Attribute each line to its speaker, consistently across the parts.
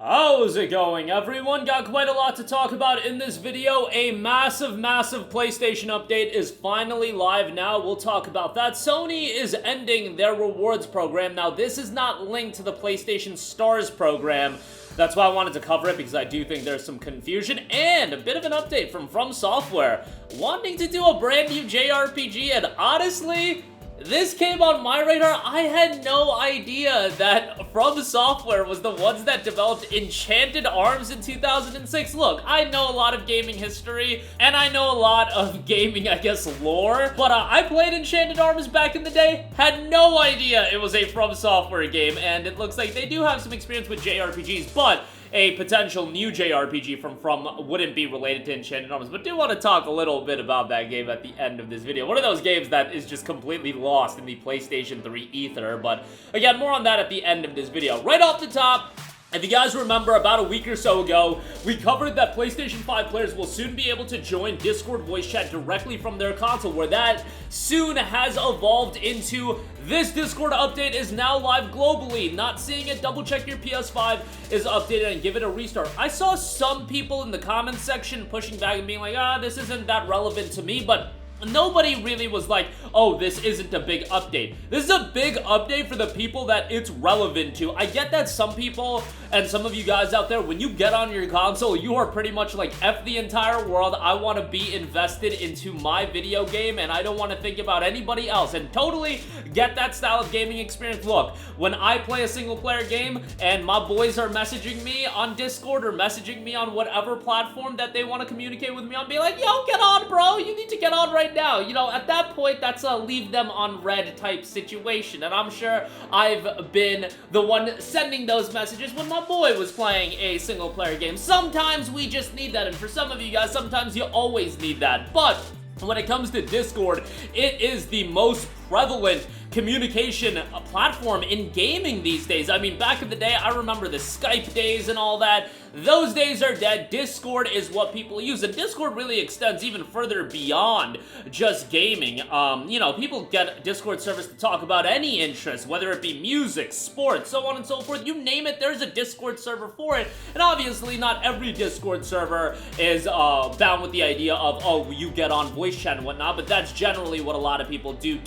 Speaker 1: How's it going, everyone? Got quite a lot to talk about in this video. A massive PlayStation update is finally live now. We'll talk about that. Sony is ending their rewards program. Now, this is not linked to the PlayStation Stars program. That's why I wanted to cover it, because I do think there's some confusion, and a bit of an update from Software, wanting to do a brand new JRPG, and honestly, this came on my radar. I had no idea that From Software was the ones that developed Enchanted Arms in 2006. Look, I know a lot of gaming history, and I know a lot of gaming, I guess, lore, but I played Enchanted Arms back in the day, had no idea it was a From Software game, and it looks like they do have some experience with JRPGs, but a potential new JRPG from wouldn't be related to Enchanted Arms, but do want to talk a little bit about that game at the end of this video. One of those games that is just completely lost in the PlayStation 3 ether, but again, more on that at the end of this video. Right off the top, if you guys remember, about a week or so ago, we covered that PlayStation 5 players will soon be able to join Discord voice chat directly from their console, where that soon has evolved into this Discord update is now live globally. Not seeing it, double check your PS5 is updated and give it a restart. I saw some people in the comments section pushing back and being like, this isn't that relevant to me, but nobody really was like, oh, this isn't a big update. This is a big update for the people that it's relevant to. I get that some people, and some of you guys out there, when you get on your console, you are pretty much like, F the entire world, I want to be invested into my video game, and I don't want to think about anybody else, and totally get that style of gaming experience. Look, when I play a single player game, and my boys are messaging me on Discord, or messaging me on whatever platform that they want to communicate with me on, be like, yo, get on, bro, you need to get on right now. You know, at that point, that's a leave them on red type situation, and I'm sure I've been the one sending those messages when my boy was playing a single player game. Sometimes we just need that, and for some of you guys, sometimes you always need that, but when it comes to Discord, it is the most prevalent communication platform in gaming these days. I mean, back in the day, I remember the Skype days and all that. Those days are dead. Discord is what people use, and Discord really extends even further beyond just gaming. You know, people get Discord service to talk about any interest, whether it be music, sports, so on and so forth. You name it, there's a Discord server for it, and obviously not every Discord server is bound with the idea of, oh, you get on voice chat and whatnot, but that's generally what a lot of people do,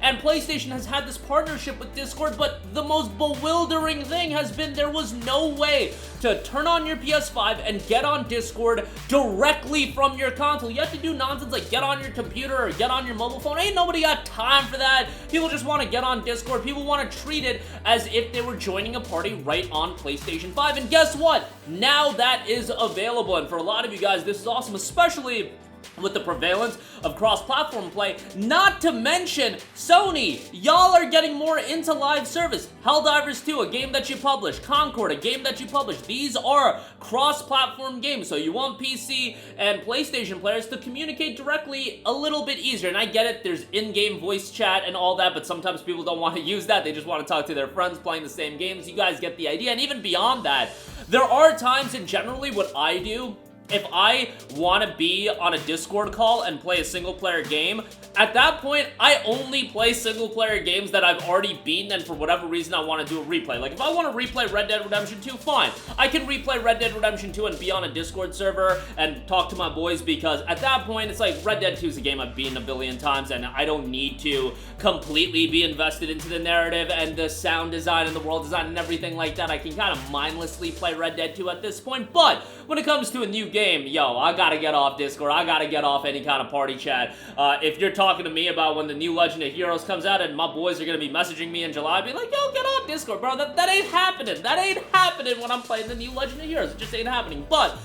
Speaker 1: and PlayStation has had this partnership with Discord, but the most bewildering thing has been there was no way to turn on your PS5 and get on Discord directly from your console. You have to do nonsense like get on your computer or get on your mobile phone. Ain't nobody got time for that. People just want to get on Discord. People want to treat it as if they were joining a party right on PlayStation 5. And guess what? Now that is available. And for a lot of you guys, this is awesome, especially with the prevalence of cross-platform play. Not to mention, Sony, y'all are getting more into live service. Helldivers 2, a game that you publish. Concord, a game that you publish. These are cross-platform games, so you want PC and PlayStation players to communicate directly a little bit easier. And I get it, there's in-game voice chat and all that, but sometimes people don't want to use that. They just want to talk to their friends playing the same games. You guys get the idea. And even beyond that, there are times, and generally what I do, if I want to be on a Discord call and play a single-player game, at that point, I only play single-player games that I've already beaten, and for whatever reason, I want to do a replay. Like, if I want to replay Red Dead Redemption 2, fine. I can replay Red Dead Redemption 2 and be on a Discord server and talk to my boys, because at that point, it's like, Red Dead 2 is a game I've beaten a billion times, and I don't need to completely be invested into the narrative and the sound design and the world design and everything like that. I can kind of mindlessly play Red Dead 2 at this point, but when it comes to a new game, yo, I gotta get off Discord. I gotta get off any kind of party chat. If you're talking to me about when the new Legend of Heroes comes out and my boys are gonna be messaging me in July, be like, yo, get on Discord, bro. That ain't happening. That ain't happening when I'm playing the new Legend of Heroes. It just ain't happening. But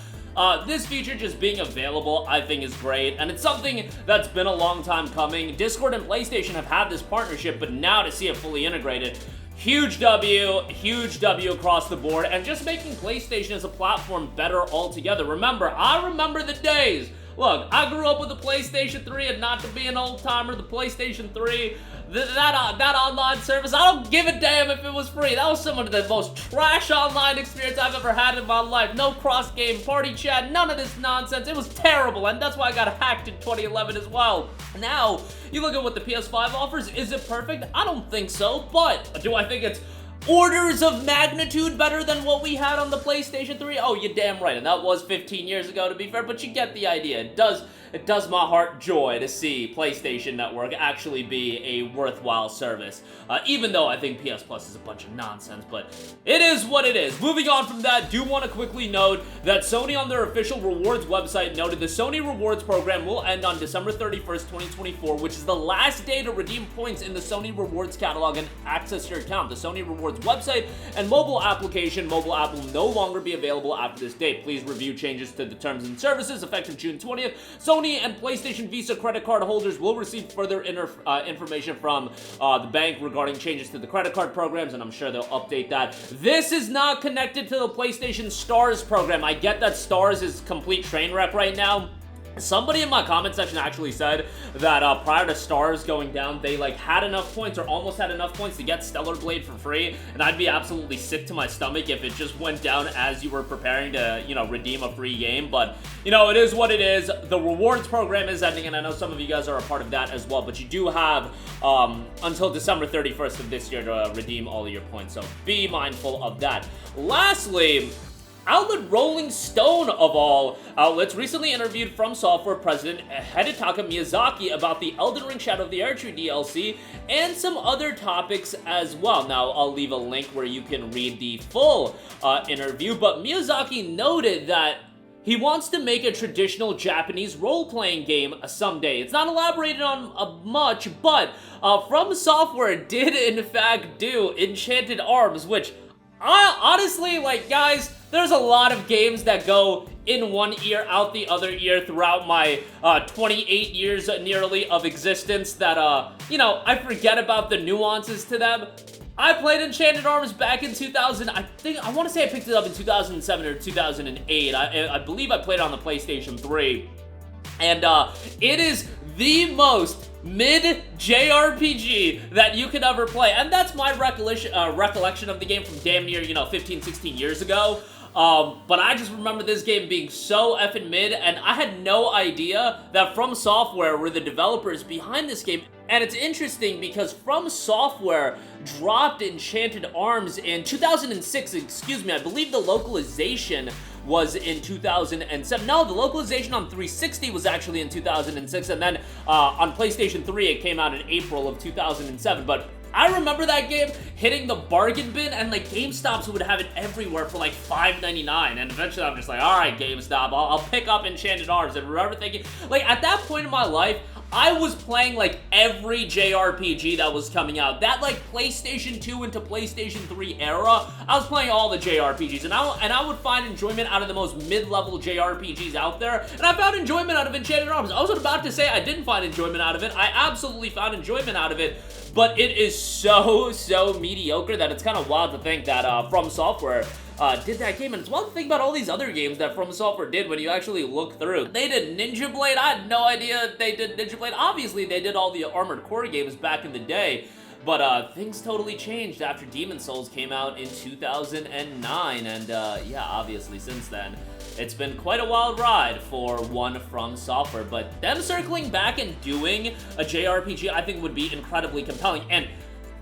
Speaker 1: this feature just being available, I think, is great, and it's something that's been a long time coming. Discord and PlayStation have had this partnership, but now to see it fully integrated, huge W across the board, and just making PlayStation as a platform better altogether. Remember, I remember the days. Look, I grew up with the PlayStation 3, and not to be an old-timer, the PlayStation 3, that online service, I don't give a damn if it was free. That was some of the most trash online experience I've ever had in my life. No cross-game party chat, none of this nonsense. It was terrible, and that's why I got hacked in 2011 as well. Now, you look at what the PS5 offers. Is it perfect? I don't think so, but do I think it's orders of magnitude better than what we had on the PlayStation 3? Oh, you're damn right, and that was 15 years ago, to be fair, but you get the idea. It does my heart joy to see PlayStation Network actually be a worthwhile service. Even though I think PS Plus is a bunch of nonsense, but it is what it is. Moving on from that, do want to quickly note that Sony on their official rewards website noted the Sony rewards program will end on December 31st, 2024, which is the last day to redeem points in the Sony rewards catalog and access your account. The Sony rewards website and mobile app will no longer be available after this date. Please review changes to the terms and services effective June 20th. Sony and PlayStation Visa credit card holders will receive further information from the bank regarding changes to the credit card programs, and I'm sure they'll update that. This is not connected to the PlayStation Stars program. I get that Stars is complete train wreck right now. Somebody in my comment section actually said that prior to Stars going down, they like had enough points or almost had enough points to get Stellar Blade for free, and I'd be absolutely sick to my stomach if it just went down as you were preparing to, you know, redeem a free game. But, you know, it is what it is. The rewards program is ending, and I know some of you guys are a part of that as well, but you do have until December 31st of this year to redeem all of your points, so be mindful of that. Lastly, outlet Rolling Stone, of all outlets, recently interviewed From Software president Hidetaka Miyazaki about the Elden Ring Shadow of the Erdtree DLC and some other topics as well. Now, I'll leave a link where you can read the full interview, but Miyazaki noted that he wants to make a traditional Japanese role-playing game someday. It's not elaborated on much, but From Software did in fact do Enchanted Arms, which honestly, like, guys, there's a lot of games that go in one ear, out the other ear throughout my 28 years nearly of existence that, you know, I forget about the nuances to them. I played Enchanted Arms back in 2000, I want to say I picked it up in 2007 or 2008. I believe I played it on the PlayStation 3. And it is the most mid-JRPG that you could ever play. And that's my recollection of the game from damn near, you know, 15, 16 years ago. But I just remember this game being so effing mid, and I had no idea that From Software were the developers behind this game. And it's interesting because From Software dropped Enchanted Arms in 2006, excuse me, I believe the localization was in 2007. No, the localization on 360 was actually in 2006, and then on PlayStation 3 it came out in April of 2007, but I remember that game hitting the bargain bin, and like GameStops would have it everywhere for like $5.99, and eventually I'm just like, alright GameStop, I'll pick up Enchanted Arms. And remember thinking, like, at that point in my life, I was playing like every JRPG that was coming out. That like PlayStation 2 into PlayStation 3 era, I was playing all the JRPGs, and I would find enjoyment out of the most mid-level JRPGs out there, and I found enjoyment out of Enchanted Arms. I was about to say I didn't find enjoyment out of it. I absolutely found enjoyment out of it, but it is so mediocre that it's kind of wild to think that From Software did that game. And it's wild to think about all these other games that From Software did when you actually look through. They did Ninja Blade. I had no idea they did Ninja Blade. Obviously, they did all the Armored Core games back in the day, but things totally changed after Demon's Souls came out in 2009, and yeah, obviously since then, it's been quite a wild ride for one From Software, but them circling back and doing a JRPG I think would be incredibly compelling. And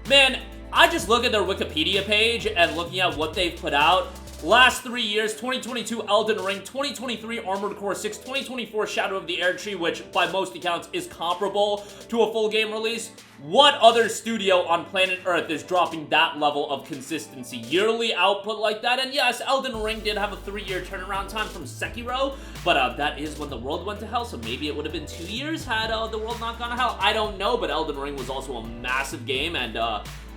Speaker 1: man, I just look at their Wikipedia page and looking at what they've put out. Last 3 years, 2022 Elden Ring, 2023 Armored Core 6, 2024 Shadow of the Erdtree, which by most accounts is comparable to a full game release. What other studio on planet Earth is dropping that level of consistency? Yearly output like that? And yes, Elden Ring did have a 3-year turnaround time from Sekiro, but that is when the world went to hell, so maybe it would have been 2 years had the world not gone to hell. I don't know, but Elden Ring was also a massive game, and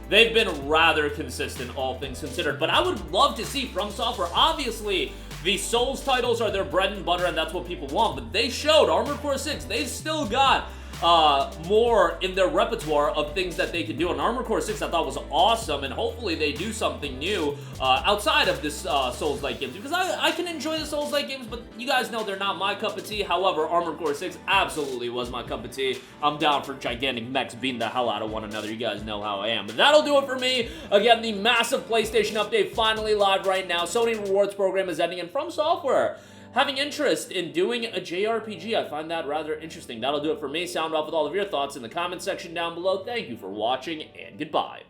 Speaker 1: they've been rather consistent, all things considered. But I would love to see From Software. Obviously, the Souls titles are their bread and butter, and that's what people want. But they showed Armored Core 6. They've still got more in their repertoire of things that they can do. And Armored Core 6 I thought was awesome, and hopefully they do something new outside of this Souls-like games, because I can enjoy the Souls-like games, but you guys know they're not my cup of tea. However, Armored Core 6 absolutely was my cup of tea. I'm down for gigantic mechs beating the hell out of one another. You guys know how I am. But that'll do it for me. Again, the massive PlayStation update finally live right now. Sony Rewards program is ending, and From Software having interest in doing a JRPG. I find that rather interesting. That'll do it for me. Sound off with all of your thoughts in the comment section down below. Thank you for watching, and goodbye.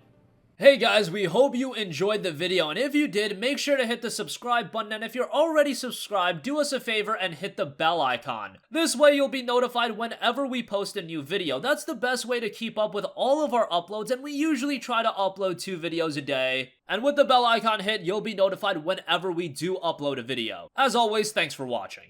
Speaker 1: Hey guys, we hope you enjoyed the video, and if you did, make sure to hit the subscribe button, and if you're already subscribed, do us a favor and hit the bell icon. This way you'll be notified whenever we post a new video. That's the best way to keep up with all of our uploads, and we usually try to upload 2 videos a day. And with the bell icon hit, you'll be notified whenever we do upload a video. As always, thanks for watching.